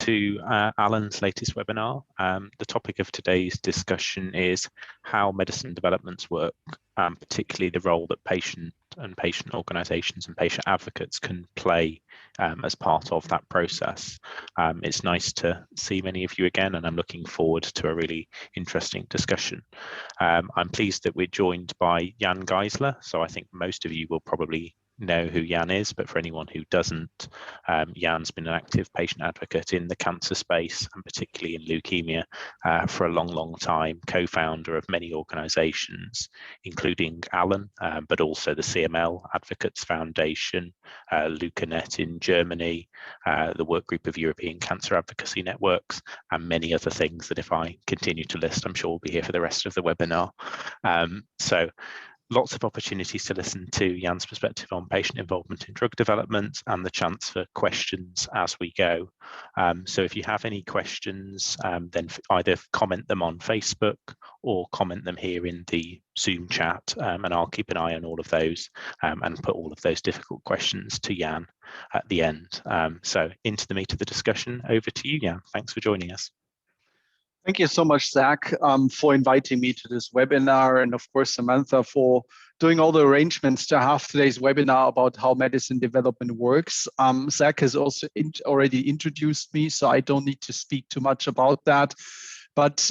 to Alan's latest webinar. The topic of today's discussion is how medicine developments work, particularly the role that patient organisations and patient advocates can play as part of that process. It's nice to see many of you again, and I'm looking forward to a really interesting discussion. I'm pleased that we're joined by Jan Geisler, so I think most of you will probably know who Jan is, but for anyone who doesn't, Jan's been an active patient advocate in the cancer space and particularly in leukemia for a long time, co-founder of many organisations, including Alan, but also the CML Advocates Foundation, LeukaNet in Germany, the work group of European Cancer Advocacy Networks, and many other things that if I continue to list, I'm sure we'll be here for the rest of the webinar. So lots of opportunities to listen to Jan's perspective on patient involvement in drug development and the chance for questions as we go. So if you have any questions, then either comment them on Facebook or comment them here in the Zoom chat, and I'll keep an eye on all of those and put all of those difficult questions to Jan at the end. So into the meat of the discussion, over to you, Jan. Thanks for joining us. Thank you so much, Zach, for inviting me to this webinar, and of course, Samantha, for doing all the arrangements to have today's webinar about how medicine development works. Zach has also already introduced me, so I don't need to speak too much about that. But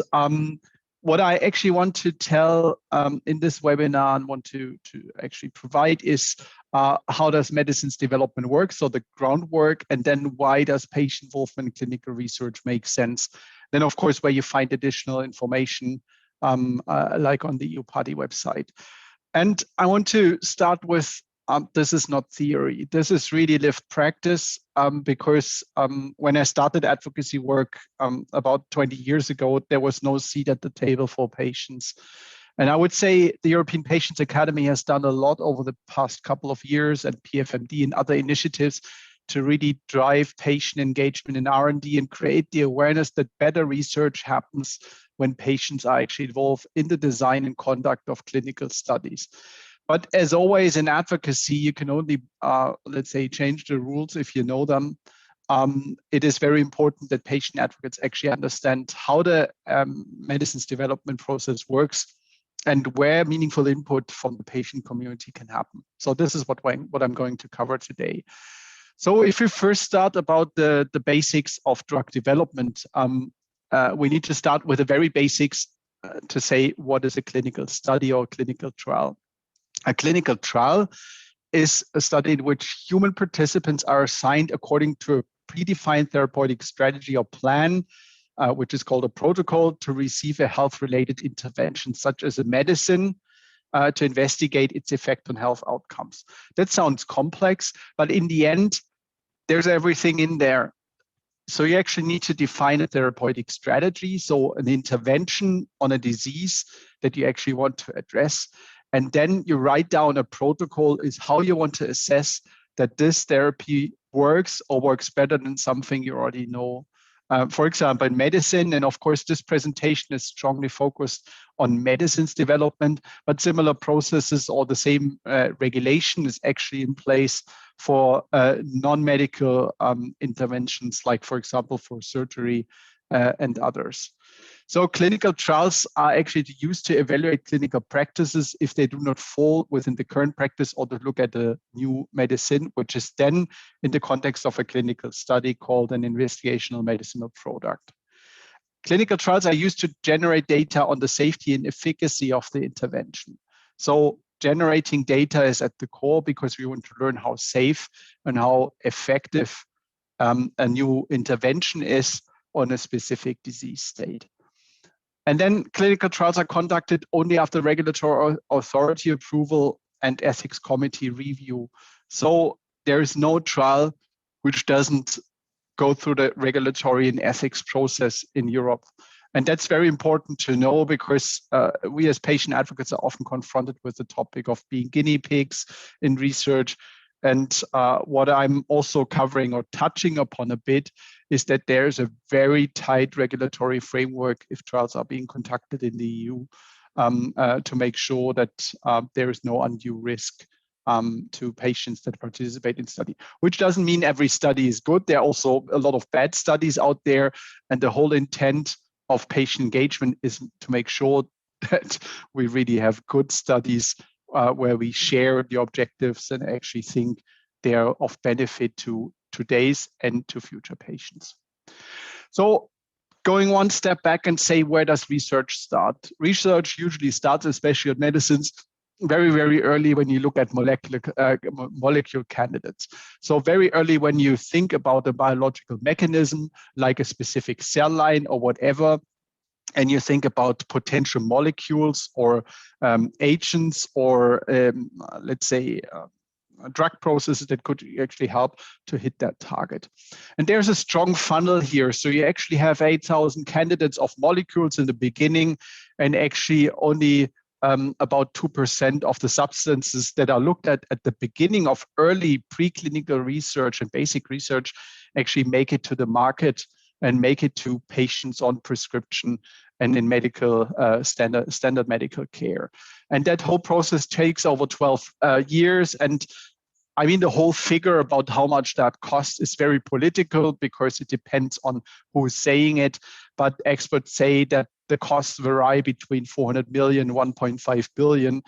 what I actually want to tell in this webinar and want to actually provide is how does medicine's development work, so the groundwork, and then why does patient involvement in clinical research make sense? Then, of course, where you find additional information, like on the EU Party website. And I want to start with, this is not theory. This is really lived practice, because when I started advocacy work about 20 years ago, there was no seat at the table for patients. And I would say the European Patients Academy has done a lot over the past couple of years, and PFMD and other initiatives to really drive patient engagement in R&D and create the awareness that better research happens when patients are actually involved in the design and conduct of clinical studies. But as always in advocacy, you can only, let's say, change the rules if you know them. It is very important that patient advocates actually understand how the medicine's development process works and where meaningful input from the patient community can happen. So this is what I'm going to cover today. So if we first start about the basics of drug development, we need to start with the very basics to say what is a clinical study or clinical trial. A clinical trial is a study in which human participants are assigned according to a predefined therapeutic strategy or plan, which is called a protocol, to receive a health-related intervention, such as a medicine, to investigate its effect on health outcomes. That sounds complex, but in the end, there's everything in there. So you actually need to define a therapeutic strategy, so an intervention on a disease that you actually want to address. And then you write down a protocol is how you want to assess that this therapy works or works better than something you already know. For example, in medicine, and of course, this presentation is strongly focused on medicine's development, but similar processes or the same regulation is actually in place for non-medical interventions, like, for example, for surgery and others. So clinical trials are actually used to evaluate clinical practices if they do not fall within the current practice, or to look at a new medicine, which is then in the context of a clinical study called an investigational medicinal product. Clinical trials are used to generate data on the safety and efficacy of the intervention. So generating data is at the core because we want to learn how safe and how effective a new intervention is on a specific disease state. And then clinical trials are conducted only after regulatory authority approval and ethics committee review. So there is no trial which doesn't go through the regulatory and ethics process in Europe. And that's very important to know, because we as patient advocates are often confronted with the topic of being guinea pigs in research. And what I'm also covering or touching upon a bit is that there's a very tight regulatory framework if trials are being conducted in the EU to make sure that there is no undue risk to patients that participate in study, which doesn't mean every study is good. There are also a lot of bad studies out there. And the whole intent of patient engagement is to make sure that we really have good studies where we share the objectives and actually think they're of benefit to today's and to future patients. So going one step back and say, where does research start? Research usually starts, especially at medicines, very, very early when you look at molecule candidates. So very early when you think about a biological mechanism, like a specific cell line or whatever, and you think about potential molecules or agents or let's say drug processes that could actually help to hit that target. And there's a strong funnel here. So you actually have 8,000 candidates of molecules in the beginning, and actually only about 2% of the substances that are looked at the beginning of early preclinical research and basic research actually make it to the market and make it to patients on prescription and in medical standard medical care. And that whole process takes over 12 years. And I mean, the whole figure about how much that costs is very political because it depends on who's saying it. But experts say that the costs vary between 400 million, 1.5 billion.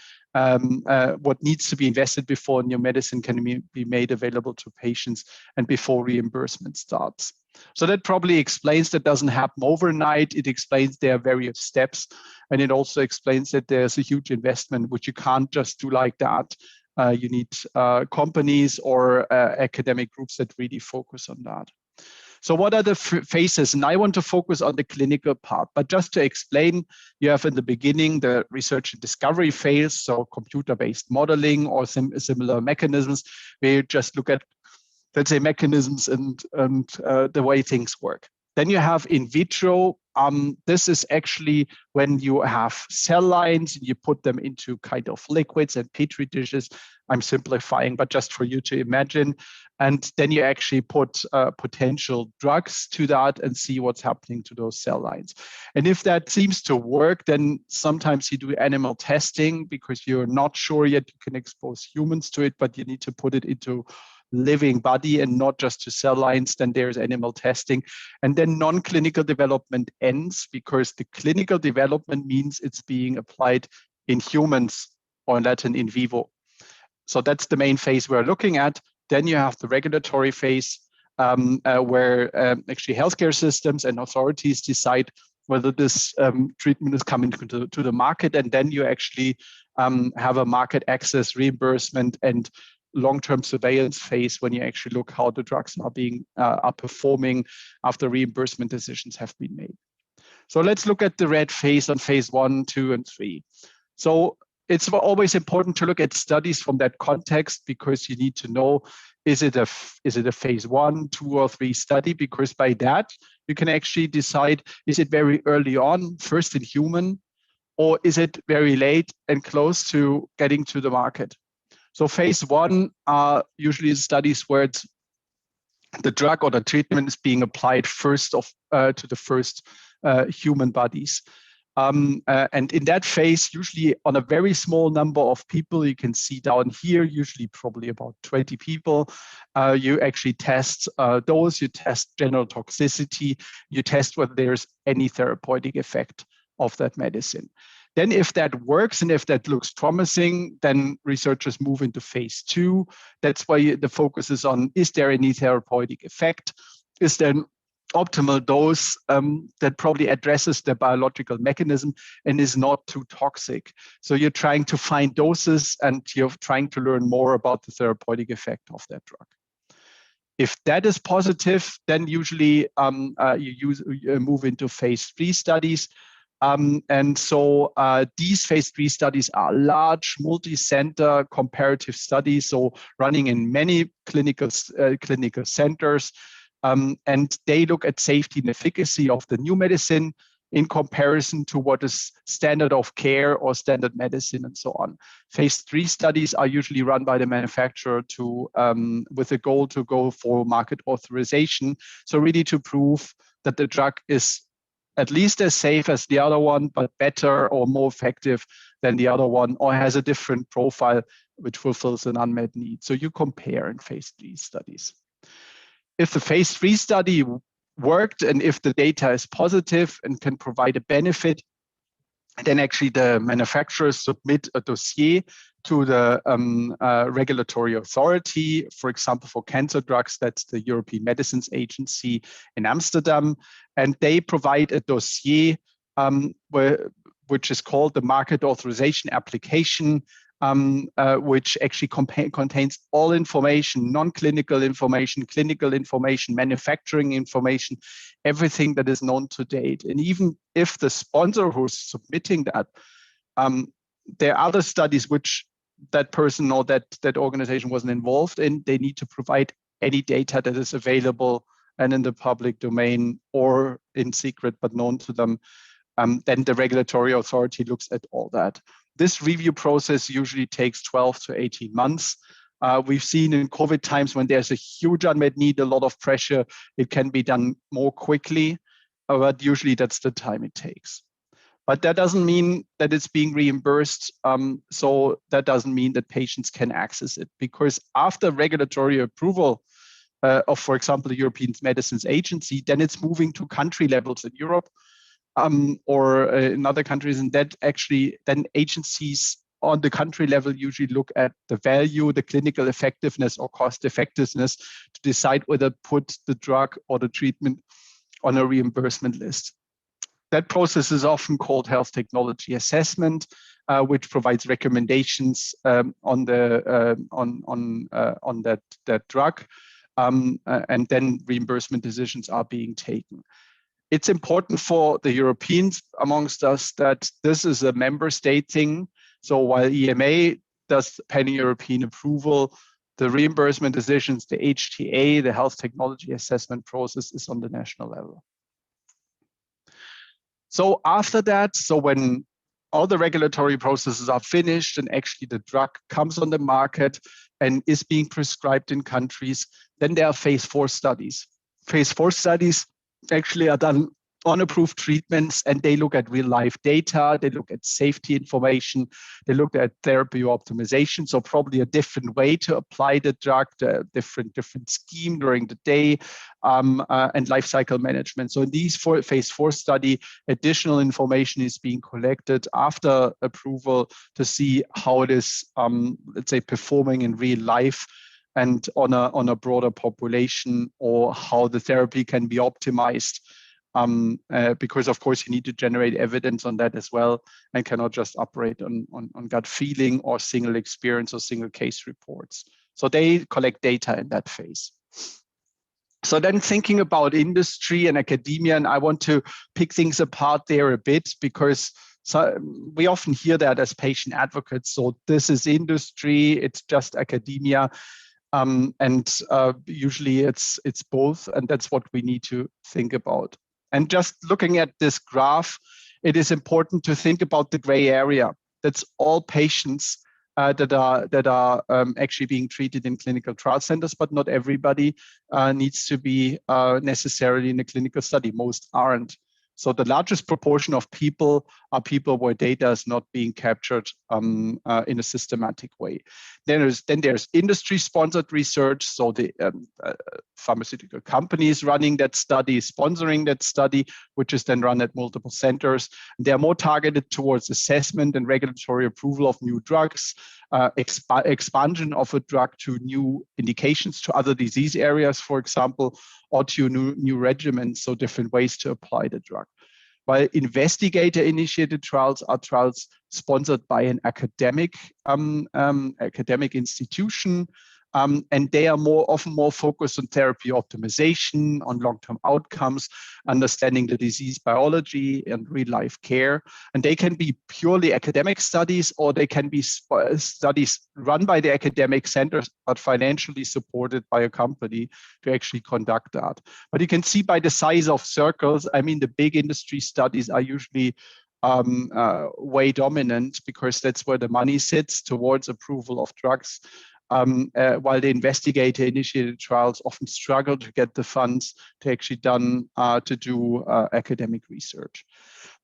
What needs to be invested before new medicine can be made available to patients and before reimbursement starts. So that probably explains that doesn't happen overnight. It explains there are various steps. And it also explains that there's a huge investment, which you can't just do like that. You need companies or academic groups that really focus on that. So what are the phases? And I want to focus on the clinical part. But just to explain, you have in the beginning the research and discovery phase, so computer-based modeling or similar mechanisms, where you just look at, let's say, mechanisms and the way things work. Then you have in vitro. This is actually when you have cell lines, and you put them into kind of liquids and petri dishes. I'm simplifying, but just for you to imagine. And then you actually put potential drugs to that and see what's happening to those cell lines. And if that seems to work, then sometimes you do animal testing because you're not sure yet you can expose humans to it, but you need to put it into living body and not just to cell lines. Then there's animal testing. And then non-clinical development ends because the clinical development means it's being applied in humans, or in Latin in vivo. So that's the main phase we're looking at. Then you have the regulatory phase where actually healthcare systems and authorities decide whether this treatment is coming to the market. And then you actually have a market access, reimbursement, and long-term surveillance phase when you actually look how the drugs are performing after reimbursement decisions have been made. So let's look at the red phase on phase 1, 2, and 3. So it's always important to look at studies from that context because you need to know, is it a phase 1, 2, or 3 study? Because by that, you can actually decide, is it very early on, first in human, or is it very late and close to getting to the market? So phase 1 are usually studies where the drug or the treatment is being applied first to the first human bodies. And in that phase, usually on a very small number of people, you can see down here, usually probably about 20 people, you actually test dose, you test general toxicity, you test whether there's any therapeutic effect of that medicine. Then if that works and if that looks promising, then researchers move into phase 2. That's why the focus is on, is there any therapeutic effect? Is there an optimal dose that probably addresses the biological mechanism and is not too toxic? So you're trying to find doses and you're trying to learn more about the therapeutic effect of that drug. If that is positive, then usually you move into phase 3 studies. And so these phase 3 studies are large, multi-center comparative studies, so running in many clinical centers. And they look at safety and efficacy of the new medicine in comparison to what is standard of care or standard medicine and so on. Phase 3 studies are usually run by the manufacturer with a goal to go for market authorization. So really to prove that the drug is at least as safe as the other one, but better or more effective than the other one, or has a different profile which fulfills an unmet need. So you compare in phase 3 studies. If the phase 3 study worked and if the data is positive and can provide a benefit, then actually the manufacturers submit a dossier to the regulatory authority. For example, for cancer drugs, that's the European Medicines Agency in Amsterdam. And they provide a dossier which is called the market authorization application, which actually contains all information, non-clinical information, clinical information, manufacturing information, everything that is known to date. And even if the sponsor who's submitting that, there are other studies which that person or that organization wasn't involved in, they need to provide any data that is available and in the public domain or in secret but known to them. Then the regulatory authority looks at all that. This review process usually takes 12 to 18 months. We've seen in COVID times when there's a huge unmet need, a lot of pressure, it can be done more quickly, but usually that's the time it takes. But that doesn't mean that it's being reimbursed. So that doesn't mean that patients can access it, because after regulatory approval of, for example, the European Medicines Agency, then it's moving to country levels in Europe or in other countries. And that actually then agencies on the country level usually look at the value, the clinical effectiveness or cost effectiveness to decide whether to put the drug or the treatment on a reimbursement list. That process is often called health technology assessment, which provides recommendations on that drug, and then reimbursement decisions are being taken. It's important for the Europeans amongst us that this is a member state thing. So while EMA does pan-European approval, the reimbursement decisions, the HTA, the health technology assessment process, is on the national level. So after that, so when all the regulatory processes are finished and actually the drug comes on the market and is being prescribed in countries, then there are phase 4 studies. Phase 4 studies actually are done on approved treatments, and they look at real life data, they look at safety information, they look at therapy optimization, so probably a different way to apply the drug, the different scheme during the day, and life cycle management. So in these phase 4 study, additional information is being collected after approval to see how it is, let's say, performing in real life and on a broader population, or how the therapy can be optimized. Because of course you need to generate evidence on that as well, and cannot just operate on gut feeling or single experience or single case reports. So they collect data in that phase. So then thinking about industry and academia, and I want to pick things apart there a bit, because we often hear that as patient advocates. So this is industry, it's just academia. And usually it's both, and that's what we need to think about. And just looking at this graph, it is important to think about the gray area. That's all patients that are actually being treated in clinical trial centers, but not everybody needs to be necessarily in a clinical study. Most aren't. So the largest proportion of people are people where data is not being captured in a systematic way. Then there's industry-sponsored research, so the pharmaceutical companies running that study, sponsoring that study, which is then run at multiple centers. They are more targeted towards assessment and regulatory approval of new drugs, expansion of a drug to new indications, to other disease areas, for example, or to new regimens, so different ways to apply the drug. While investigator-initiated trials are trials sponsored by an academic institution, and they are often more focused on therapy optimization, on long-term outcomes, understanding the disease biology and real-life care. And they can be purely academic studies, or they can be studies run by the academic centers, but financially supported by a company to actually conduct that. But you can see by the size of circles, I mean, the big industry studies are usually way dominant, because that's where the money sits towards approval of drugs. While the investigator-initiated trials often struggle to get the funds to actually do academic research.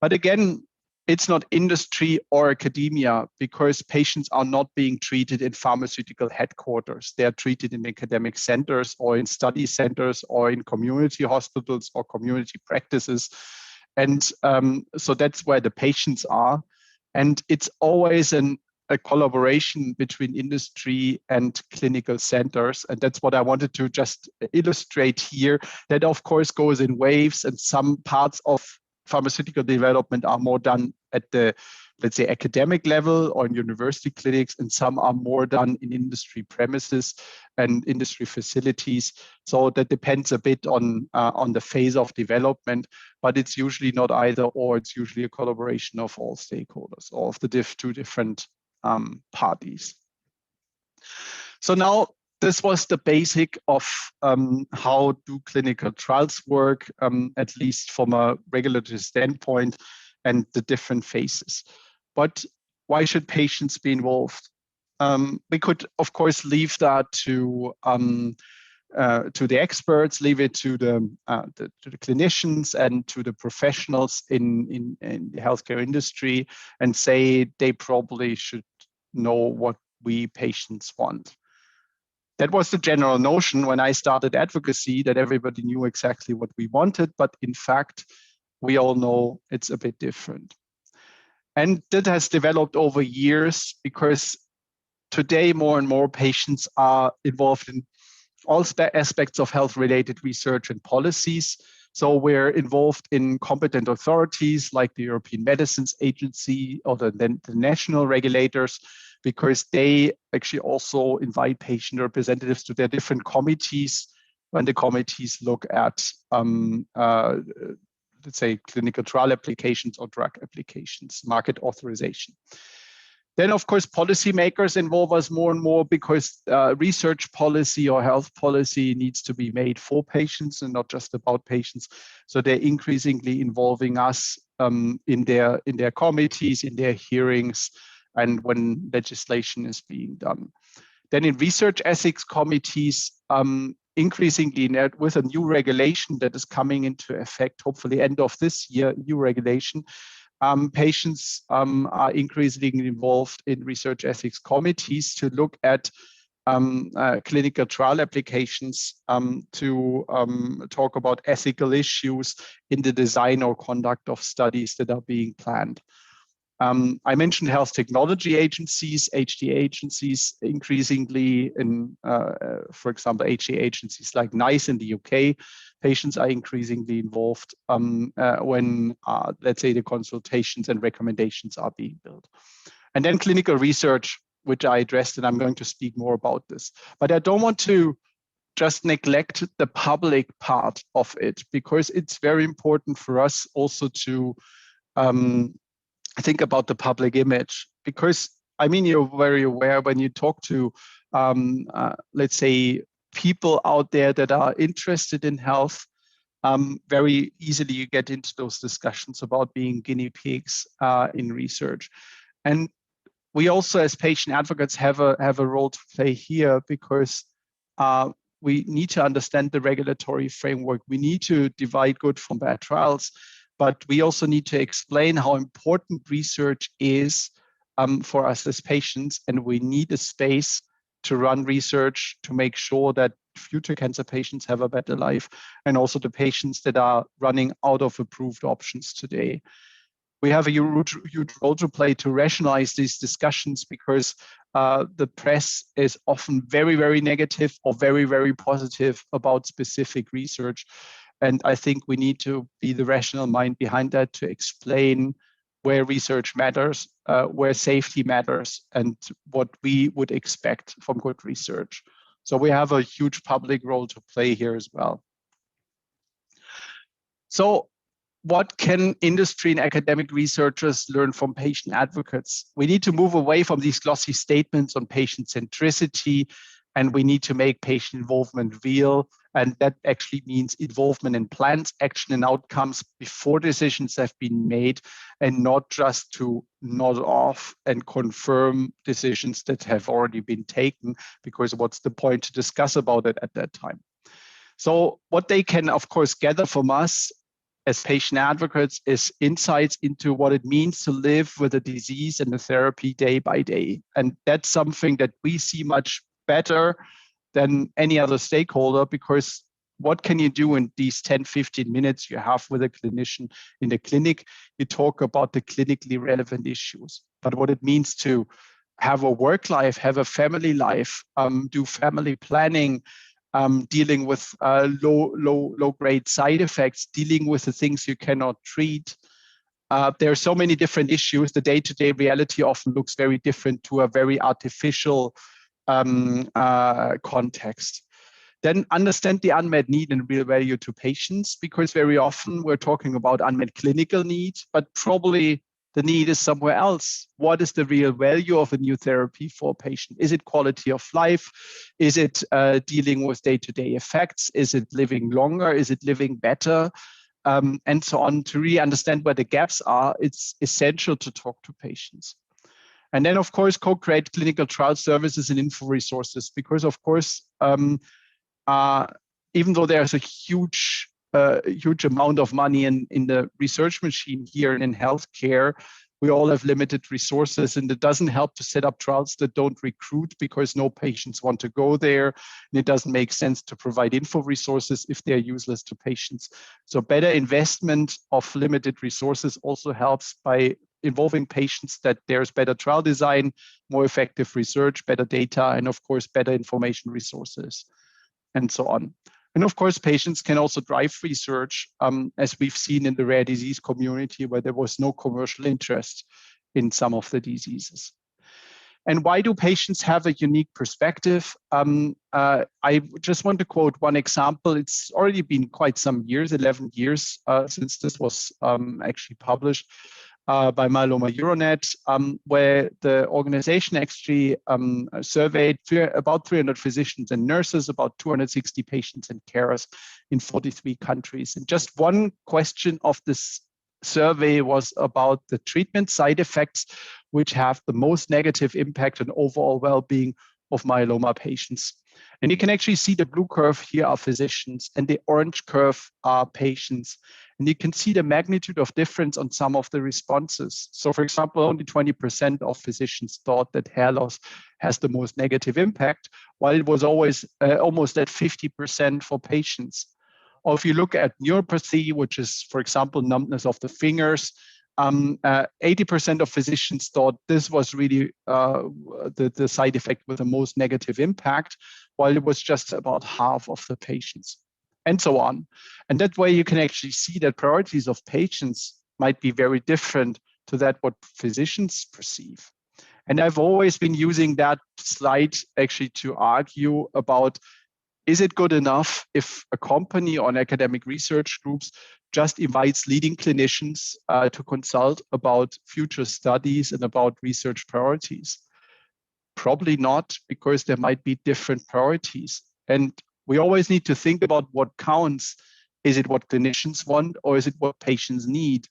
But again, it's not industry or academia, because patients are not being treated in pharmaceutical headquarters. They are treated in academic centers or in study centers or in community hospitals or community practices. And so that's where the patients are. And it's always a collaboration between industry and clinical centers. And that's what I wanted to just illustrate here. That, of course, goes in waves, and some parts of pharmaceutical development are more done at the, let's say, academic level or in university clinics, and some are more done in industry premises and industry facilities. So that depends a bit on the phase of development, but it's usually not either or. It's usually a collaboration of all stakeholders, or of the two different parties. So now, this was the basic of how do clinical trials work, at least from a regulatory standpoint, and the different phases. But why should patients be involved? We could, of course, leave that to the experts, leave it to the clinicians and to the professionals in the healthcare industry, and say they probably should know what we patients want. That was the general notion when I started advocacy, that everybody knew exactly what we wanted, but in fact, we all know it's a bit different. And that has developed over years, because today more and more patients are involved in all aspects of health-related research and policies. So we're involved in competent authorities like the European Medicines Agency or the national regulators, because they actually also invite patient representatives to their different committees when the committees look at, let's say, clinical trial applications or drug applications, market authorization. Then, of course, policymakers involve us more and more, because research policy or health policy needs to be made for patients and not just about patients. So they're increasingly involving us in their committees, in their hearings, and when legislation is being done. Then in research ethics committees, increasingly with a new regulation that is coming into effect, hopefully end of this year, new regulation, patients are increasingly involved in research ethics committees to look at clinical trial applications, to talk about ethical issues in the design or conduct of studies that are being planned. I mentioned health technology agencies, HTA agencies, increasingly in, for example, HTA agencies like NICE in the UK. Patients are increasingly involved when, let's say, the consultations and recommendations are being built. And then clinical research, which I addressed, and I'm going to speak more about this. But I don't want to just neglect the public part of it, because it's very important for us also to think about the public image, because I mean, you're very aware when you talk to, let's say, people out there that are interested in health, very easily you get into those discussions about being guinea pigs in research. And we also, as patient advocates, have a role to play here, because we need to understand the regulatory framework. We need to divide good from bad trials. But we also need to explain how important research is for us as patients, and we need a space to run research to make sure that future cancer patients have a better life, and also the patients that are running out of approved options today. We have a huge role to play to rationalize these discussions, because the press is often very, very negative or very, very positive about specific research. And I think we need to be the rational mind behind that, to explain where research matters, where safety matters, and what we would expect from good research. So we have a huge public role to play here as well. So what can industry and academic researchers learn from patient advocates? We need to move away from these glossy statements on patient centricity, and we need to make patient involvement real. And that actually means involvement in plans, action, and outcomes before decisions have been made, and not just to nod off and confirm decisions that have already been taken, because what's the point to discuss about it at that time? So what they can, of course, gather from us as patient advocates is insights into what it means to live with a disease and the therapy day by day. And that's something that we see much better than any other stakeholder, because what can you do in these 10, 15 minutes you have with a clinician in the clinic? You talk about the clinically relevant issues, but what it means to have a work life, have a family life, do family planning, dealing with low grade side effects, dealing with the things you cannot treat. There are so many different issues. The day-to-day reality often looks very different to a very artificial context. Then understand the unmet need and real value to patients, because very often we're talking about unmet clinical needs, but probably the need is somewhere else. What is the real value of a new therapy for a patient? Is it quality of life? Is it dealing with day-to-day effects? Is it living longer? Is it living better? And so on. To really understand where the gaps are, it's essential to talk to patients. And then, of course, co-create clinical trial services and info resources, because, of course, even though there's a huge amount of money in the research machine here and in healthcare, we all have limited resources, and it doesn't help to set up trials that don't recruit because no patients want to go there, and it doesn't make sense to provide info resources if they're useless to patients. So better investment of limited resources also helps by involving patients, that there's better trial design, more effective research, better data, and of course, better information resources, and so on. And of course, patients can also drive research, as we've seen in the rare disease community, where there was no commercial interest in some of the diseases. And why do patients have a unique perspective? I just want to quote one example. It's already been quite some years, 11 years since this was actually published by Myeloma Euronet, where the organization actually surveyed about 300 physicians and nurses, about 260 patients and carers in 43 countries. And just one question of this survey was about the treatment side effects, which have the most negative impact on overall well-being of myeloma patients. And you can actually see the blue curve here are physicians, and the orange curve are patients. And you can see the magnitude of difference on some of the responses. So for example, only 20% of physicians thought that hair loss has the most negative impact, while it was always almost at 50% for patients. Or if you look at neuropathy, which is, for example, numbness of the fingers, 80% of physicians thought this was really the side effect with the most negative impact, while it was just about half of the patients, and so on. And that way you can actually see that priorities of patients might be very different to that what physicians perceive. And I've always been using that slide actually to argue about, is it good enough if a company or an academic research groups just invites leading clinicians to consult about future studies and about research priorities? Probably not, because there might be different priorities. And we always need to think about what counts. Is it what clinicians want, or is it what patients need?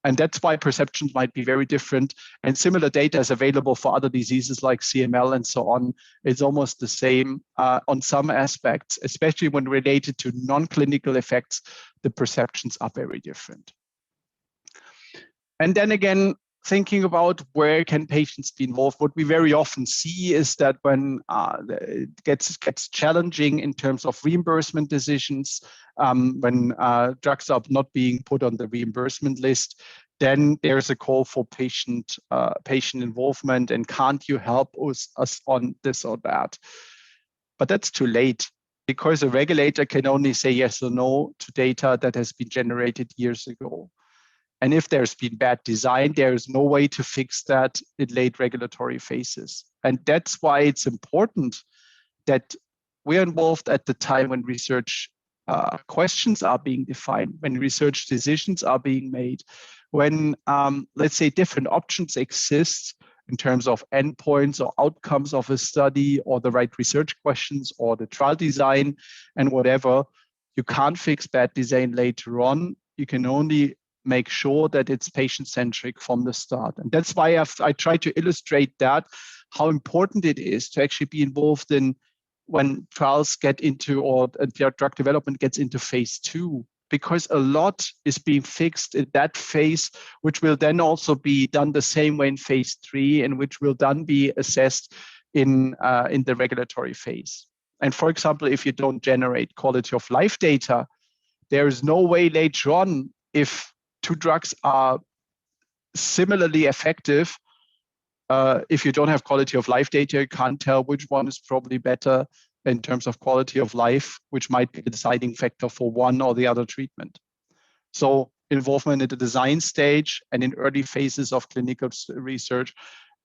And that's why perceptions might be very different. And similar data is available for other diseases like CML and so on. It's almost the same on some aspects, especially when related to non-clinical effects, the perceptions are very different. And then again, thinking about where can patients be involved, what we very often see is that when it gets challenging in terms of reimbursement decisions, when drugs are not being put on the reimbursement list, then there's a call for patient involvement, and can't you help us on this or that? But that's too late, because a regulator can only say yes or no to data that has been generated years ago. And if there's been bad design, there is no way to fix that in late regulatory phases. And that's why it's important that we're involved at the time when research questions are being defined, when research decisions are being made, when, let's say, different options exist in terms of endpoints or outcomes of a study, or the right research questions, or the trial design, and whatever. You can't fix bad design later on. You can only make sure that it's patient-centric from the start. And that's why I try to illustrate that, how important it is to actually be involved in when trials get into, or drug development gets into phase 2, because a lot is being fixed in that phase, which will then also be done the same way in phase 3, and which will then be assessed in the regulatory phase. And for example, if you don't generate quality of life data, there is no way later on, if two drugs are similarly effective, if you don't have quality of life data, you can't tell which one is probably better in terms of quality of life, which might be the deciding factor for one or the other treatment. So involvement at the design stage and in early phases of clinical research,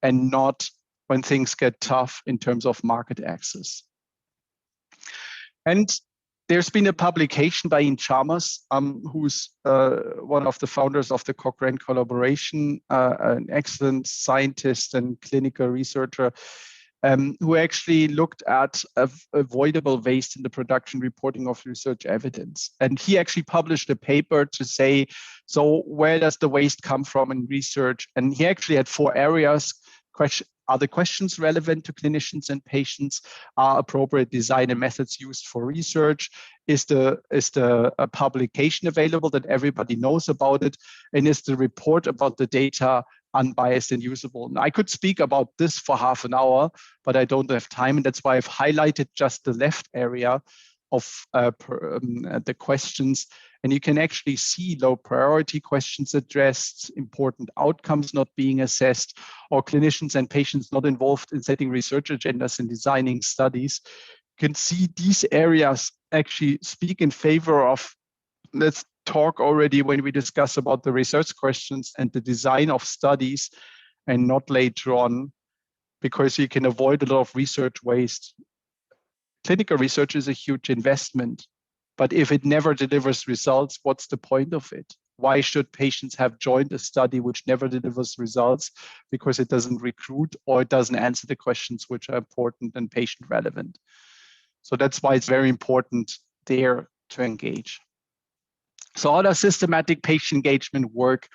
and not when things get tough in terms of market access. And there's been a publication by Ian Chalmers, who's one of the founders of the Cochrane collaboration, an excellent scientist and clinical researcher, who actually looked at avoidable waste in the production reporting of research evidence. And he actually published a paper to say, so where does the waste come from in research? And he actually had 4 areas. Are the questions relevant to clinicians and patients? Are appropriate design and methods used for research? Is the publication available that everybody knows about it? And is the report about the data unbiased and usable? And I could speak about this for half an hour, but I don't have time. And that's why I've highlighted just the left area of the questions. And you can actually see low priority questions addressed, important outcomes not being assessed, or clinicians and patients not involved in setting research agendas and designing studies. You can see these areas actually speak in favor of, let's talk already when we discuss about the research questions and the design of studies, and not later on, because you can avoid a lot of research waste. Clinical research is a huge investment, but if it never delivers results, what's the point of it? Why should patients have joined a study which never delivers results? Because it doesn't recruit or it doesn't answer the questions which are important and patient relevant. So that's why it's very important there to engage. So how does systematic patient engagement work?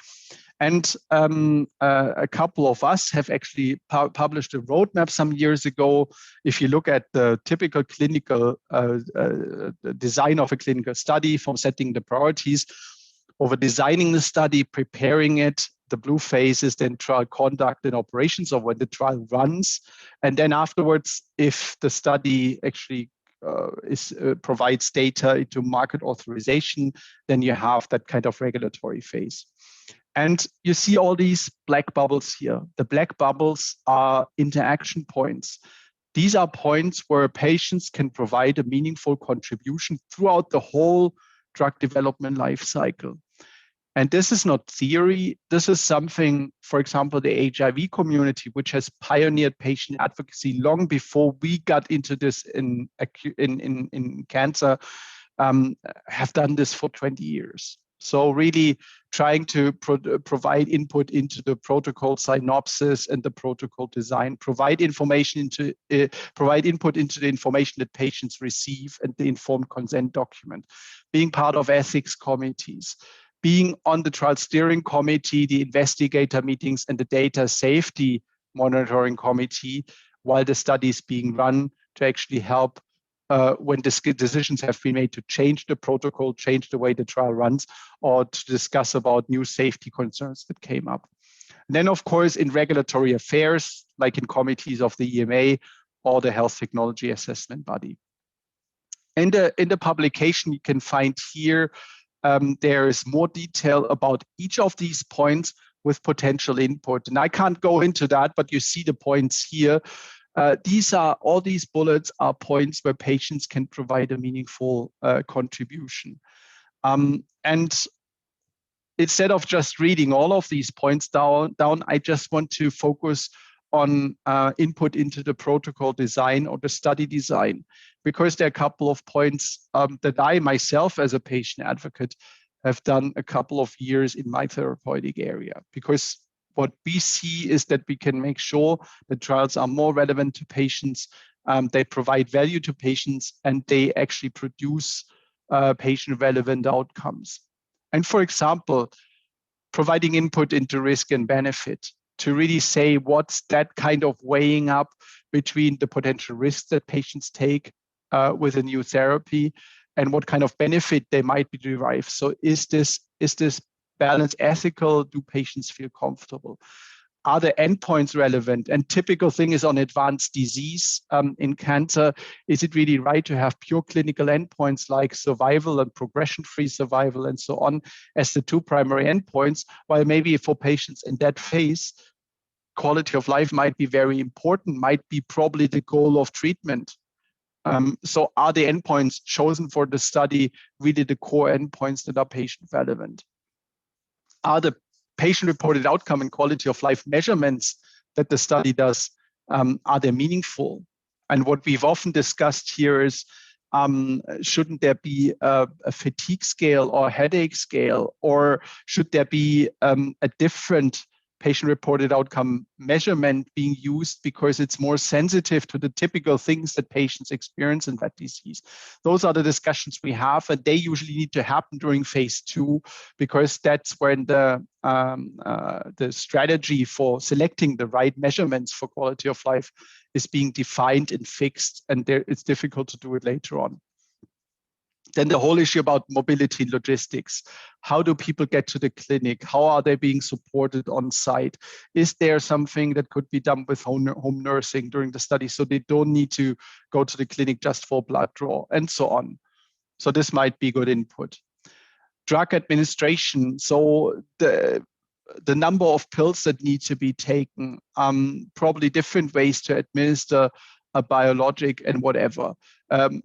And a couple of us have actually published a roadmap some years ago. If you look at the typical clinical design of a clinical study, from setting the priorities, over designing the study, preparing it, the blue phase is then trial conduct and operations, or when the trial runs. And then afterwards, if the study actually provides data into market authorization, then you have that kind of regulatory phase. And you see all these black bubbles here. The black bubbles are interaction points. These are points where patients can provide a meaningful contribution throughout the whole drug development life cycle. And this is not theory. This is something, for example, the HIV community, which has pioneered patient advocacy long before we got into this in cancer, have done this for 20 years. So really trying to provide input into the protocol synopsis and the protocol design, provide input into the information that patients receive and the informed consent document, being part of ethics committees, being on the trial steering committee, the investigator meetings, and the data safety monitoring committee while the study is being run, to actually help when decisions have been made to change the protocol, change the way the trial runs, or to discuss about new safety concerns that came up. And then, of course, in regulatory affairs, like in committees of the EMA or the Health Technology Assessment Body. In the publication, you can find here, there is more detail about each of these points with potential input. And I can't go into that, but you see the points here. All these bullets are points where patients can provide a meaningful contribution. And instead of just reading all of these points down, I just want to focus on input into the protocol design or the study design, because there are a couple of points that I myself as a patient advocate have done a couple of years in my therapeutic area. Because what we see is that we can make sure that trials are more relevant to patients, they provide value to patients, and they actually produce patient-relevant outcomes. And for example, providing input into risk and benefit, to really say what's that kind of weighing up between the potential risks that patients take with a new therapy and what kind of benefit they might be derived. So is this balance ethical? Do patients feel comfortable? Are the endpoints relevant? And typical thing is on advanced disease in cancer, is it really right to have pure clinical endpoints like survival and progression-free survival and so on as the two primary endpoints, while maybe for patients in that phase, quality of life might be very important, might be probably the goal of treatment. So are the endpoints chosen for the study really the core endpoints that are patient relevant? Are the patient-reported outcome and quality of life measurements that the study does, are they meaningful? And what we've often discussed here is, shouldn't there be a fatigue scale or a headache scale, or should there be a different patient-reported outcome measurement being used because it's more sensitive to the typical things that patients experience in that disease? Those are the discussions we have, and they usually need to happen during phase 2, because that's when the strategy for selecting the right measurements for quality of life is being defined and fixed, and it's difficult to do it later on. Then the whole issue about mobility and logistics. How do people get to the clinic? How are they being supported on site? Is there something that could be done with home nursing during the study so they don't need to go to the clinic just for blood draw, and so on? So this might be good input. Drug administration. So the number of pills that need to be taken, probably different ways to administer a biologic and whatever,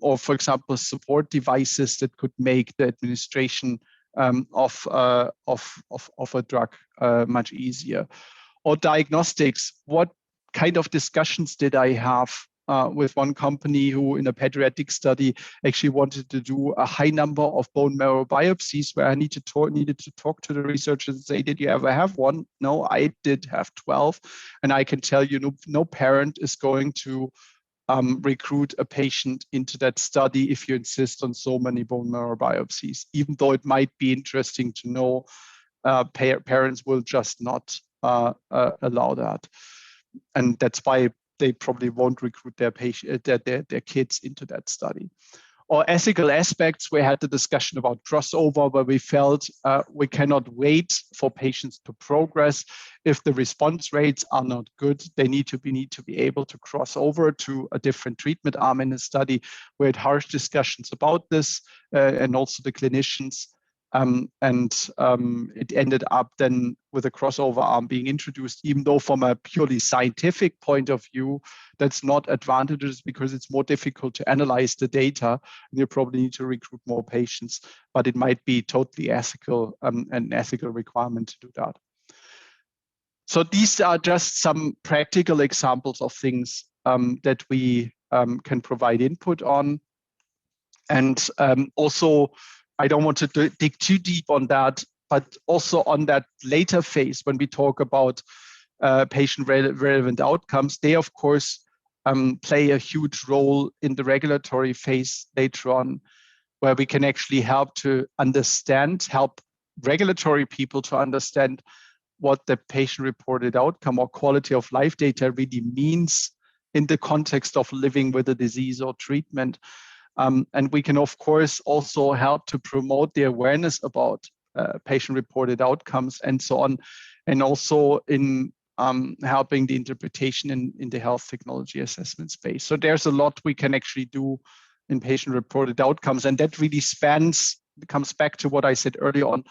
or for example, support devices that could make the administration of a drug much easier. Or diagnostics. What kind of discussions did I have with one company who, in a pediatric study, actually wanted to do a high number of bone marrow biopsies, where I needed to talk to the researchers and say, did you ever have one? No, I did have 12. And I can tell you, no parent is going to recruit a patient into that study if you insist on so many bone marrow biopsies, even though it might be interesting to know. Parents will just not allow that. And that's why they probably won't recruit their kids into that study. Or ethical aspects, we had the discussion about crossover, where we felt we cannot wait for patients to progress. If the response rates are not good, they need to be able to cross over to a different treatment arm in a study. We had harsh discussions about this, and also the clinicians. It ended up then with a crossover arm being introduced, even though from a purely scientific point of view, that's not advantageous because it's more difficult to analyze the data, and you probably need to recruit more patients, but it might be totally ethical, an ethical requirement to do that. So these are just some practical examples of things that we can provide input on. And also, I don't want to dig too deep on that, but also on that later phase, when we talk about patient relevant outcomes, they of course play a huge role in the regulatory phase later on, where we can actually help regulatory people to understand what the patient-reported outcome or quality of life data really means in the context of living with a disease or treatment. And we can, of course, also help to promote the awareness about patient-reported outcomes and so on, and also in helping the interpretation in the health technology assessment space. So there's a lot we can actually do in patient-reported outcomes, and that really comes back to what I said earlier on,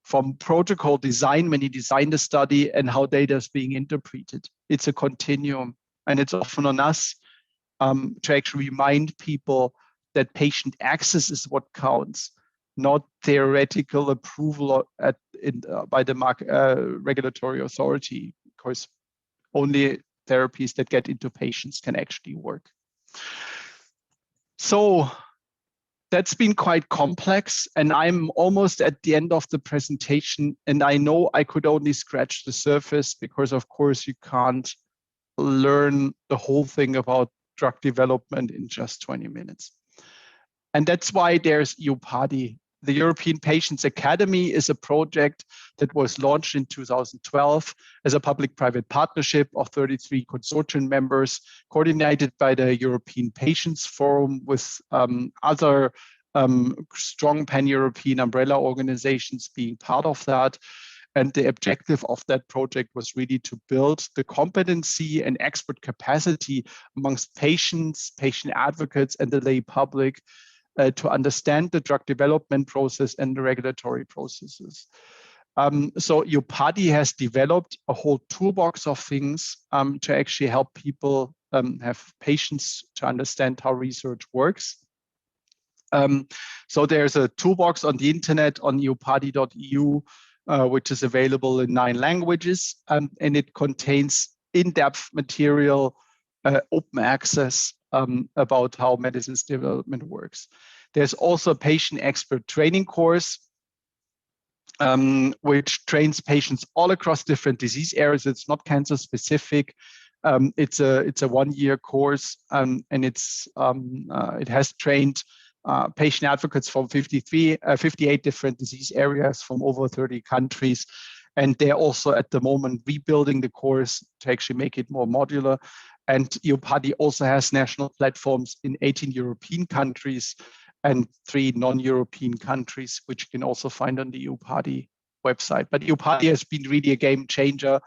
from protocol design, when you design the study, and how data is being interpreted. It's a continuum, and it's often on us to actually remind people that patient access is what counts, not theoretical approval by the regulatory authority, because only therapies that get into patients can actually work. So that's been quite complex, and I'm almost at the end of the presentation, and I know I could only scratch the surface, because of course you can't learn the whole thing about drug development in just 20 minutes. And that's why there's EUPADI. The European Patients Academy is a project that was launched in 2012 as a public-private partnership of 33 consortium members, coordinated by the European Patients Forum with other strong pan-European umbrella organizations being part of that. And the objective of that project was really to build the competency and expert capacity amongst patients, patient advocates, and the lay public to understand the drug development process and the regulatory processes. So EUPADI has developed a whole toolbox of things to actually help people have patients to understand how research works. So there's a toolbox on the internet on eupadi.eu, which is available in 9 languages, and it contains in-depth material, open access about how medicines development works. There's also a patient expert training course, which trains patients all across different disease areas. It's not cancer specific. It's a 1-year course, and it has trained patient advocates from 58 different disease areas from over 30 countries. And they're also at the moment rebuilding the course to actually make it more modular. And EUPADI also has national platforms in 18 European countries and 3 non-European countries, which you can also find on the EUPADI website. But EUPADI has been really a game changer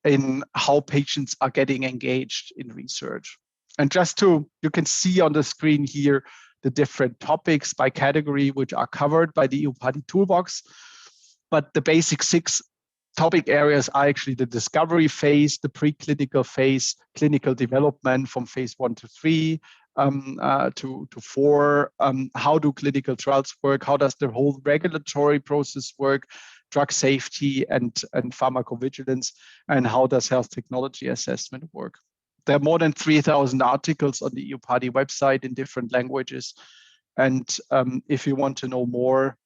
in how patients are getting engaged in research. And you can see on the screen here the different topics by category, which are covered by the EUPADI toolbox. But the basic 6 topic areas are actually the discovery phase, the preclinical phase, clinical development from phase 1 to 3, to 4, how do clinical trials work, how does the whole regulatory process work, drug safety and pharmacovigilance, and how does health technology assessment work. There are more than 3,000 articles on the EUPADI website in different languages. And if you want to know more,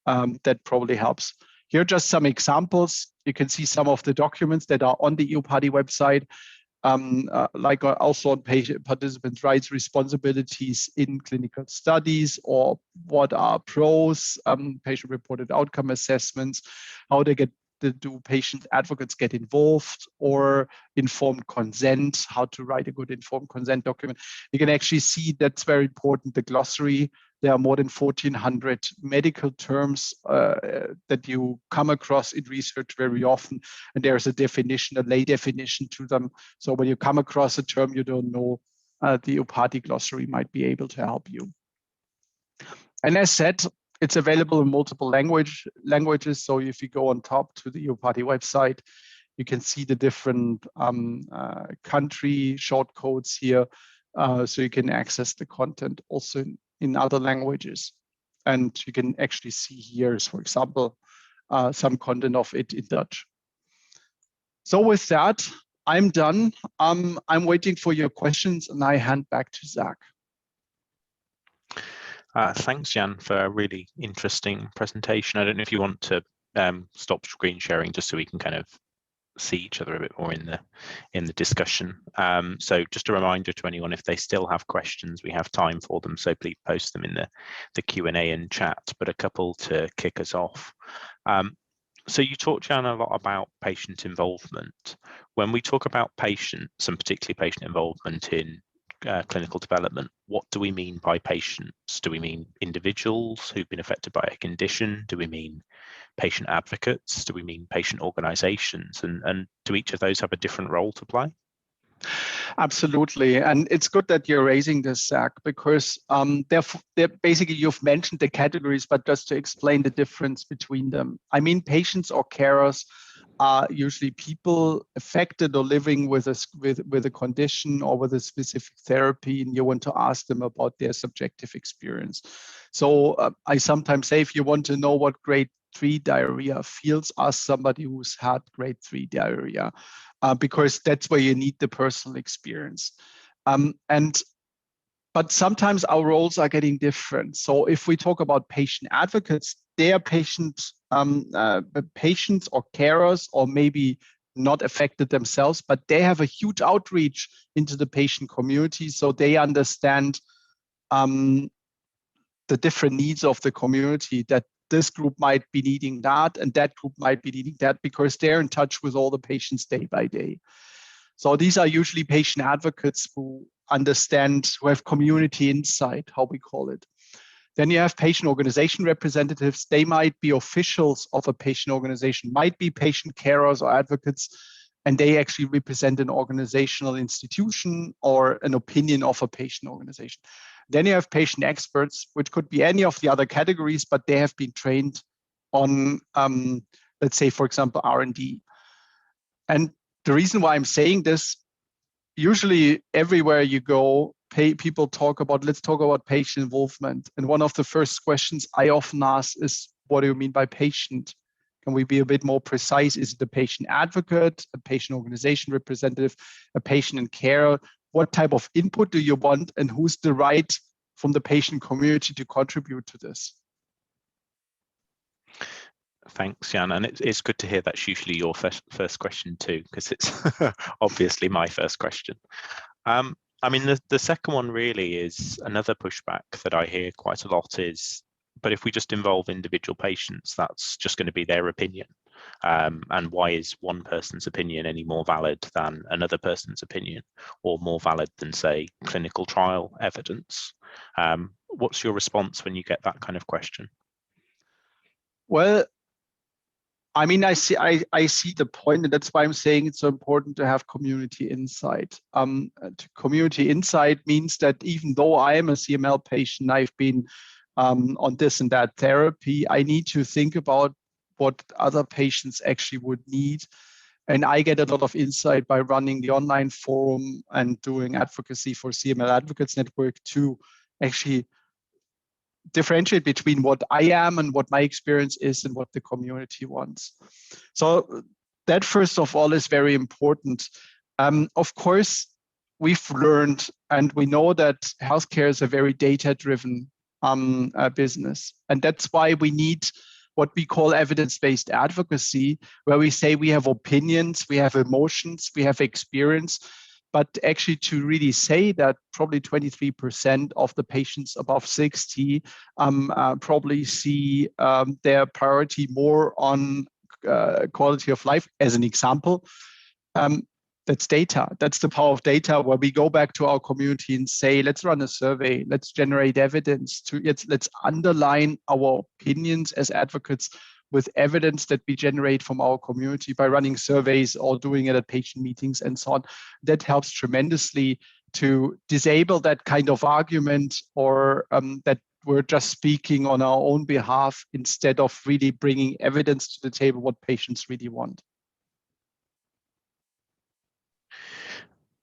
that probably helps. Here are just some examples. You can see some of the documents that are on the EUPADI website, like also on participants' rights, responsibilities in clinical studies, or what are PROs, patient-reported outcome assessments, how they do patient advocates get involved, or informed consent, how to write a good informed consent document. You can actually see that's very important, the glossary. There are more than 1,400 medical terms that you come across in research very often, and there's a definition, a lay definition to them. So when you come across a term you don't know, the EUPADI glossary might be able to help you. And as said, it's available in multiple languages. So if you go on top to the EUPADI website, you can see the different country short codes here. So you can access the content also in other languages. And you can actually see here, for example, some content of it in Dutch. So with that, I'm done. I'm waiting for your questions, and I hand back to Zach. Thanks, Jan, for a really interesting presentation. I don't know if you want to stop screen sharing just so we can kind of see each other a bit more in the discussion. So just a reminder to anyone, if they still have questions, we have time for them, so please post them in the Q&A and chat, but a couple to kick us off. So you talked, Jan, a lot about patient involvement. When we talk about patients, and particularly patient involvement in clinical development, what do we mean by patients? Do we mean individuals who've been affected by a condition? Do we mean patient advocates? Do we mean patient organizations? And do each of those have a different role to play? Absolutely, and it's good that you're raising this, Zach, because they're basically, you've mentioned the categories, but just to explain the difference between them. I mean, patients or carers are usually people affected or living with a condition or with a specific therapy, and you want to ask them about their subjective experience. So I sometimes say, if you want to know what grade 3 diarrhea feels, ask somebody who's had grade 3 diarrhea, because that's where you need the personal experience. But sometimes our roles are getting different. So if we talk about patient advocates, they are patients or carers, or maybe not affected themselves, but they have a huge outreach into the patient community. So they understand the different needs of the community, that this group might be needing that, and that group might be needing that, because they're in touch with all the patients day by day. So these are usually patient advocates who understand, who have community insight, how we call it. Then you have patient organization representatives. They might be officials of a patient organization, might be patient carers or advocates, and they actually represent an organizational institution or an opinion of a patient organization. Then you have patient experts, which could be any of the other categories, but they have been trained on, let's say, for example, R&D. And the reason why I'm saying this, usually everywhere you go, people talk about, let's talk about patient involvement. And one of the first questions I often ask is, what do you mean by patient? Can we be a bit more precise? Is it a patient advocate, a patient organization representative, a patient in care? What type of input do you want, and who's the right from the patient community to contribute to this? Thanks, Jan. And it's good to hear that's usually your first question too, because it's obviously my first question. I mean, the second one really is another pushback that I hear quite a lot is, but if we just involve individual patients, that's just going to be their opinion. And why is one person's opinion any more valid than another person's opinion, or more valid than, say, clinical trial evidence? What's your response when you get that kind of question? Well, I mean, I see the point, and that's why I'm saying it's so important to have community insight. Community insight means that even though I am a CML patient, I've been on this and that therapy, I need to think about what other patients actually would need. And I get a lot of insight by running the online forum and doing advocacy for CML Advocates Network to actually differentiate between what I am and what my experience is and what the community wants. So that, first of all, is very important. Of course, we've learned and we know that healthcare is a very data-driven business. And that's why we need what we call evidence-based advocacy, where we say we have opinions, we have emotions, we have experience, but actually to really say that probably 23% of the patients above 60 probably see their priority more on quality of life, as an example. That's data. That's the power of data, where we go back to our community and say, let's run a survey, let's generate evidence, let's underline our opinions as advocates with evidence that we generate from our community by running surveys or doing it at patient meetings and so on. That helps tremendously to disable that kind of argument, or that we're just speaking on our own behalf instead of really bringing evidence to the table what patients really want.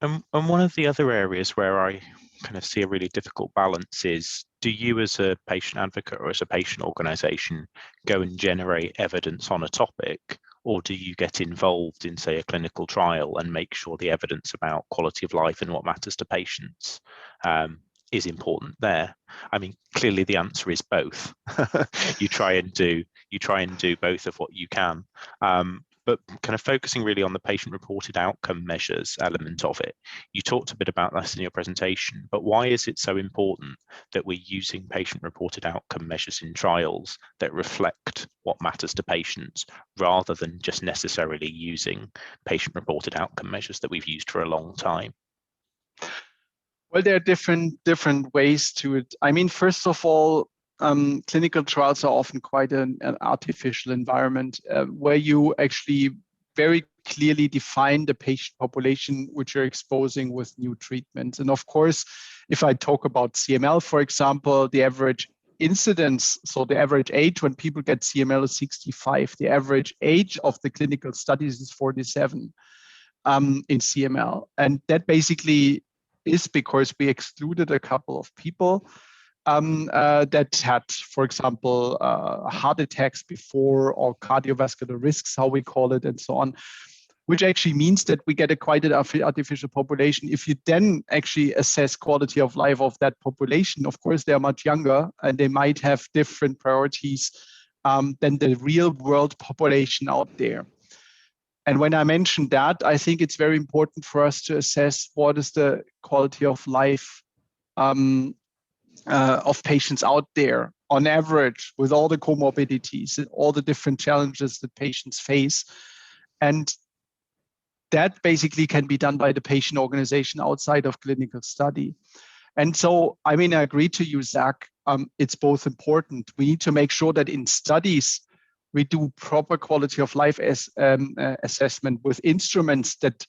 And one of the other areas where I kind of see a really difficult balance is, do you as a patient advocate or as a patient organisation go and generate evidence on a topic, or do you get involved in, say, a clinical trial and make sure the evidence about quality of life and what matters to patients is important there? I mean, clearly the answer is both. You try and do both of what you can. But kind of focusing really on the patient-reported outcome measures element of it, you talked a bit about this in your presentation, but why is it so important that we're using patient-reported outcome measures in trials that reflect what matters to patients, rather than just necessarily using patient-reported outcome measures that we've used for a long time? Well, there are different ways to it. I mean, first of all, clinical trials are often quite an artificial environment where you actually very clearly define the patient population which you're exposing with new treatments. And of course, if I talk about CML, for example, the average incidence, so the average age when people get CML is 65. The average age of the clinical studies is 47 in CML. And that basically is because we excluded a couple of people that had, for example, heart attacks before, or cardiovascular risks, how we call it, and so on, which actually means that we get a quite an artificial population. If you then actually assess quality of life of that population, of course, they're much younger and they might have different priorities than the real world population out there. And when I mentioned that, I think it's very important for us to assess what is the quality of life of patients out there on average, with all the comorbidities and all the different challenges that patients face. And that basically can be done by the patient organization outside of clinical study. And so, I mean, I agree to you, Zach. it's both important. We need to make sure that in studies, we do proper quality of life assessment with instruments that,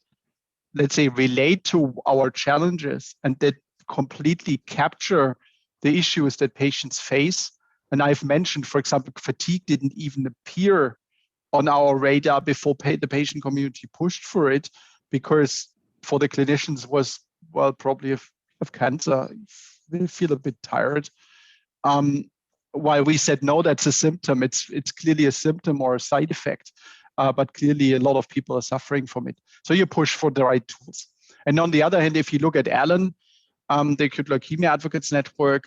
let's say, relate to our challenges and that completely capture the issues that patients face. And I've mentioned, for example, fatigue didn't even appear on our radar before the patient community pushed for it, because for the clinicians was, well, probably if cancer, they feel a bit tired. While we said, no, that's a symptom, it's clearly a symptom or a side effect, but clearly a lot of people are suffering from it. So you push for the right tools. And on the other hand, if you look at Alan, the Acute Leukemia Advocates Network,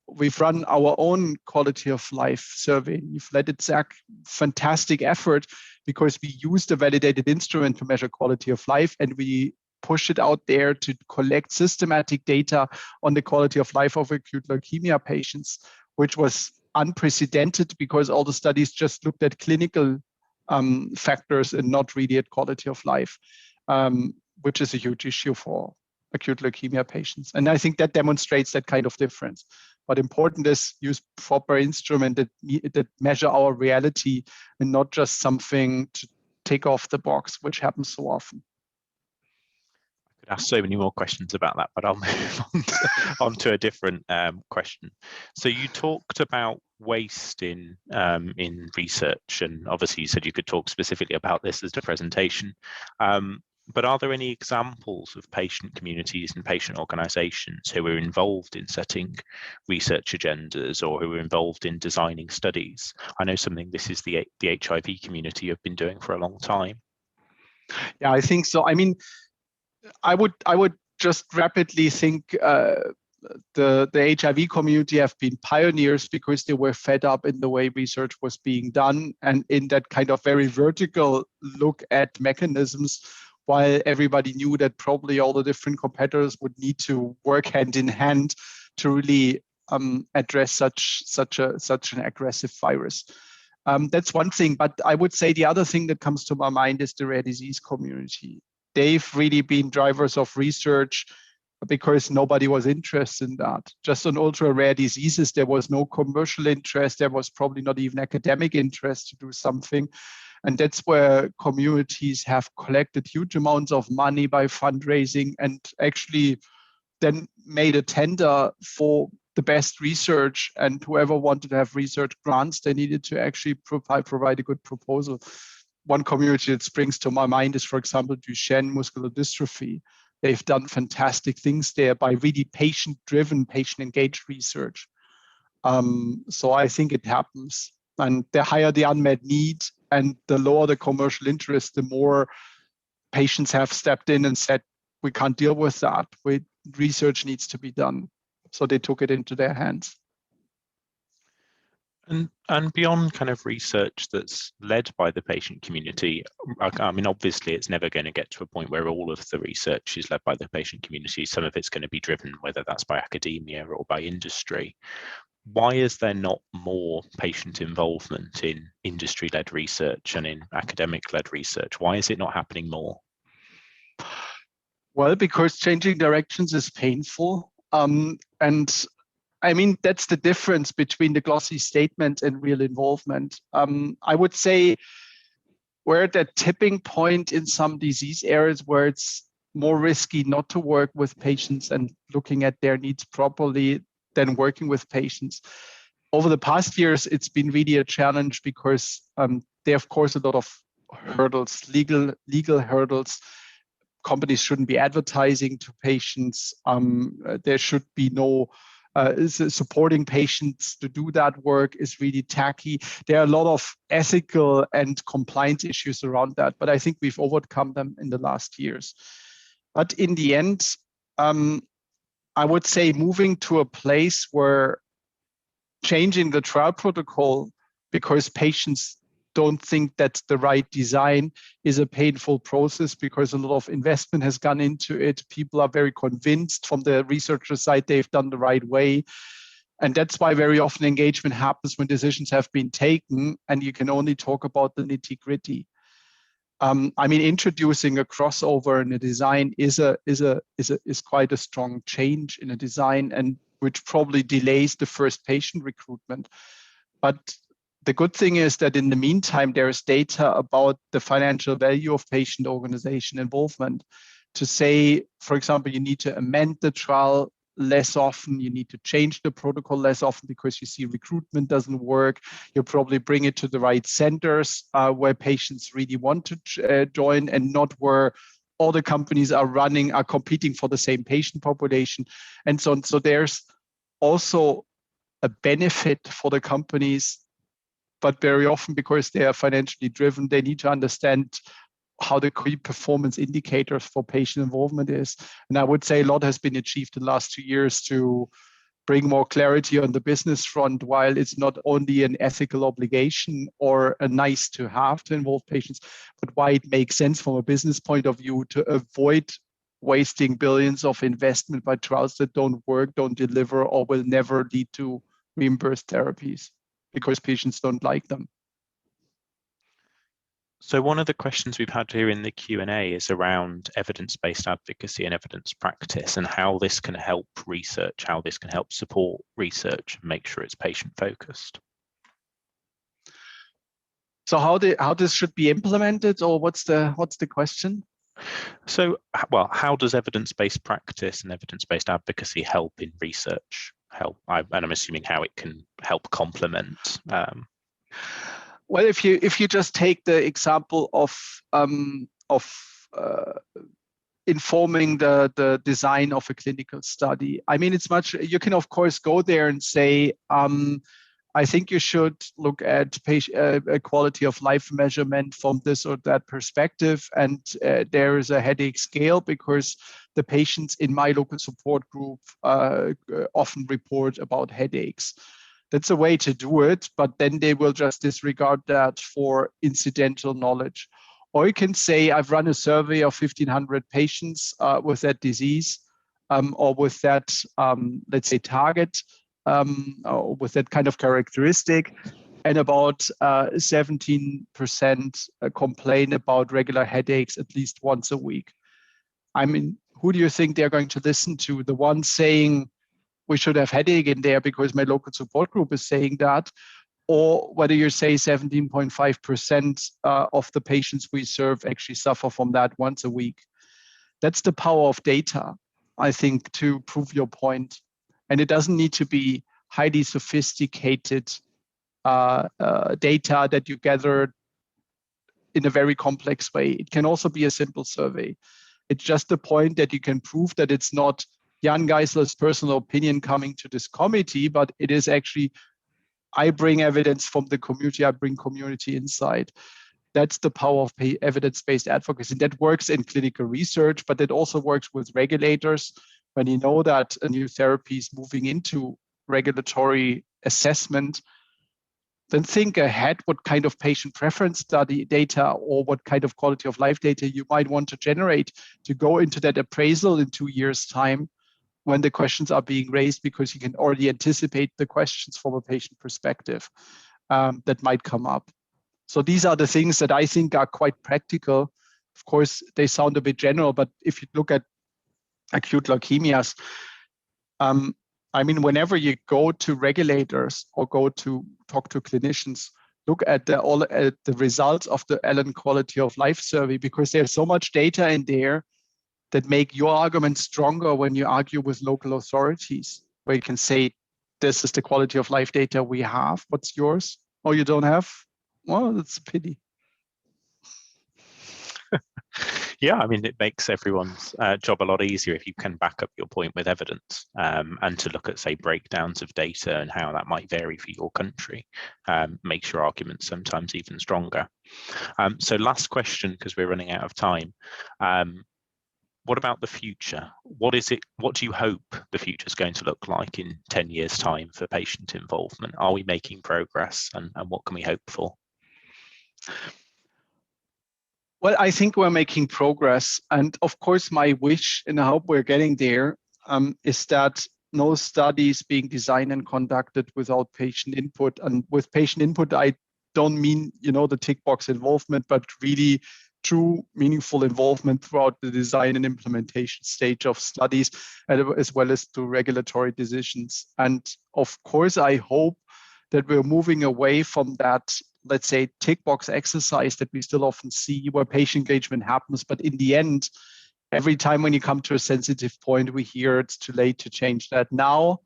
we've run our own quality of life survey. You've led it, Zach. Fantastic effort, because we used a validated instrument to measure quality of life, and we push it out there to collect systematic data on the quality of life of acute leukemia patients, which was unprecedented because all the studies just looked at clinical factors and not really at quality of life, which is a huge issue for acute leukemia patients. And I think that demonstrates that kind of difference. But important is use proper instrument that measure our reality and not just something to take off the box, which happens so often. I could ask so many more questions about that, but I'll move on to a different question. So you talked about waste in research, and obviously you said you could talk specifically about this as a presentation. But are there any examples of patient communities and patient organisations who are involved in setting research agendas or who are involved in designing studies? I know something this is the HIV community have been doing for a long time. Yeah, I think so. I mean, I would just rapidly think the HIV community have been pioneers because they were fed up in the way research was being done and in that kind of very vertical look at mechanisms, while everybody knew that probably all the different competitors would need to work hand in hand to really address such an aggressive virus. That's one thing, but I would say the other thing that comes to my mind is the rare disease community. They've really been drivers of research because nobody was interested in that. Just on ultra rare diseases, there was no commercial interest. There was probably not even academic interest to do something. And that's where communities have collected huge amounts of money by fundraising and actually then made a tender for the best research. And whoever wanted to have research grants, they needed to actually provide a good proposal. One community that springs to my mind is, for example, Duchenne muscular dystrophy. They've done fantastic things there by really patient-driven, patient-engaged research. So I think it happens. And the higher the unmet need and the lower the commercial interest, the more patients have stepped in and said, we can't deal with that. Research needs to be done. So they took it into their hands. And beyond kind of research that's led by the patient community, I mean, obviously it's never going to get to a point where all of the research is led by the patient community. Some of it's going to be driven, whether that's by academia or by industry. Why is there not more patient involvement in industry-led research and in academic-led research? Why is it not happening more? Well, because changing directions is painful. And I mean, that's the difference between the glossy statement and real involvement. I would say we're at that tipping point in some disease areas where it's more risky not to work with patients and looking at their needs properly than working with patients. Over the past years, it's been really a challenge because there are, of course, a lot of hurdles, legal hurdles. Companies shouldn't be advertising to patients. There should be no supporting patients to do that work is really tacky. There are a lot of ethical and compliance issues around that, but I think we've overcome them in the last years. But in the end, I would say moving to a place where changing the trial protocol because patients don't think that's the right design is a painful process because a lot of investment has gone into it. People are very convinced from the researcher side they've done the right way. And that's why very often engagement happens when decisions have been taken and you can only talk about the nitty-gritty. I mean, introducing a crossover in a design is quite a strong change in a design, and which probably delays the first patient recruitment. But the good thing is that in the meantime, there is data about the financial value of patient organization involvement to say, for example, you need to amend the trial less often, you need to change the protocol less often because you see recruitment doesn't work. You probably bring it to the right centers where patients really want to join and not where all the companies are competing for the same patient population and so on. So there's also a benefit for the companies, but very often because they are financially driven, they need to understand how the key performance indicators for patient involvement is. And I would say a lot has been achieved in the last 2 years to bring more clarity on the business front, while it's not only an ethical obligation or a nice to have to involve patients, but why it makes sense from a business point of view to avoid wasting billions of investment by trials that don't work, don't deliver, or will never lead to reimbursed therapies because patients don't like them. So one of the questions we've had here in the Q&A is around evidence-based advocacy and evidence practice and how this can help research, how this can help support research and make sure it's patient-focused. So how this should be implemented, or what's the question? So, well, how does evidence-based practice and evidence-based advocacy help in research? And I'm assuming how it can help complement. Well, if you just take the example of informing the design of a clinical study, I mean, you can of course go there and say, I think you should look at quality of life measurement from this or that perspective. And there is a headache scale because the patients in my local support group often report about headaches. That's a way to do it, but then they will just disregard that for incidental knowledge. Or you can say, I've run a survey of 1,500 patients with that disease or with that, let's say, target, or with that kind of characteristic, and about 17% complain about regular headaches at least once a week. I mean, who do you think they're going to listen to? The one saying we should have headache in there because my local support group is saying that, or whether you say 17.5% of the patients we serve actually suffer from that once a week. That's the power of data, I think, to prove your point. And it doesn't need to be highly sophisticated data that you gather in a very complex way. It can also be a simple survey. It's just the point that you can prove that it's not Jan Geisler's personal opinion coming to this committee, but it is actually, I bring evidence from the community, I bring community insight. That's the power of evidence-based advocacy. And that works in clinical research, but it also works with regulators. When you know that a new therapy is moving into regulatory assessment, then think ahead what kind of patient preference study data or what kind of quality of life data you might want to generate to go into that appraisal in 2 years' time when the questions are being raised, because you can already anticipate the questions from a patient perspective that might come up. So these are the things that I think are quite practical. Of course, they sound a bit general, but if you look at acute leukemias, I mean, whenever you go to regulators or go to talk to clinicians, look at the results of the Allen Quality of Life Survey, because there's so much data in there that make your argument stronger when you argue with local authorities, where you can say, this is the quality of life data we have. What's yours? Oh, you don't have? Well, that's a pity. Yeah, I mean, it makes everyone's job a lot easier if you can back up your point with evidence and to look at, say, breakdowns of data and how that might vary for your country, makes your argument sometimes even stronger. So last question, because we're running out of time. What about the future? What do you hope the future is going to look like in 10 years' time for patient involvement? Are we making progress, and what can we hope for? Well, I think we're making progress. And of course, my wish, and I hope we're getting there, is that no study is being designed and conducted without patient input. And with patient input, I don't mean, the tick box involvement, but really true meaningful involvement throughout the design and implementation stage of studies, as well as to regulatory decisions. And of course, I hope that we're moving away from that, let's say, tick box exercise that we still often see where patient engagement happens. But in the end, every time when you come to a sensitive point, we hear it's too late to change that. Now,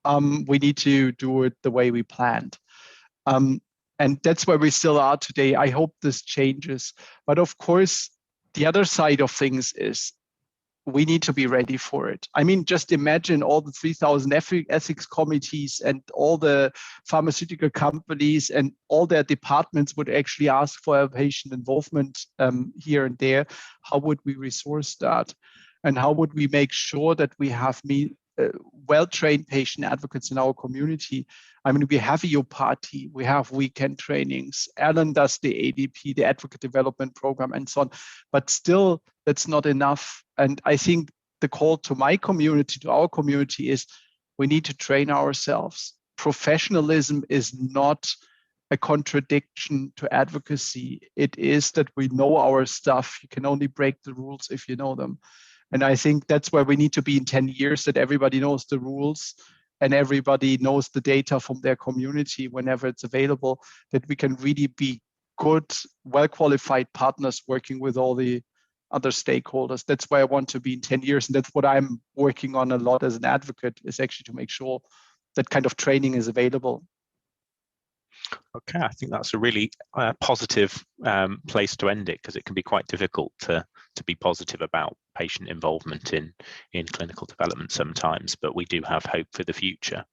we need to do it the way we planned. And that's where we still are today. I hope this changes. But of course, the other side of things is we need to be ready for it. I mean, just imagine all the 3,000 ethics committees and all the pharmaceutical companies and all their departments would actually ask for a patient involvement here and there. How would we resource that? And how would we make sure that we have well-trained patient advocates in our community? I mean, we have EUPATI, we have weekend trainings. Alan does the ADP, the Advocate Development Program, and so on. But still, that's not enough. And I think the call to my community, to our community, is we need to train ourselves. Professionalism is not a contradiction to advocacy. It is that we know our stuff. You can only break the rules if you know them. And I think that's where we need to be in 10 years, that everybody knows the rules and everybody knows the data from their community whenever it's available, that we can really be good, well-qualified partners working with all the other stakeholders. That's where I want to be in 10 years. And that's what I'm working on a lot as an advocate, is actually to make sure that kind of training is available. Okay, I think that's a really positive place to end it, because it can be quite difficult to be positive about patient involvement in clinical development sometimes, but we do have hope for the future.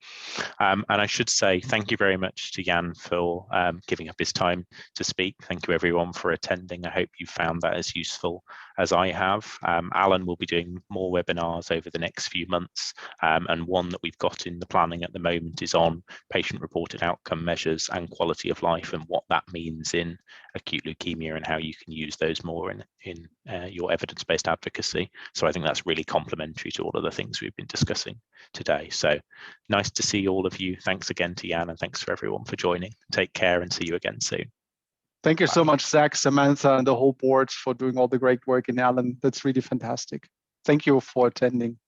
And I should say thank you very much to Jan for giving up his time to speak. Thank you everyone for attending. I hope you found that as useful as I have. Alan will be doing more webinars over the next few months, and one that we've got in the planning at the moment is on patient-reported outcome measures and quality of life, and what that means in acute leukemia and how you can use those more in your evidence-based advocacy. So I think that's really complementary to all of the things we've been discussing today. So nice to see all of you. Thanks again to Jan, and thanks for everyone for joining. Take care and see you again soon. Thank you so much, Zach, Samantha, and the whole board for doing all the great work in Alan. That's really fantastic. Thank you for attending.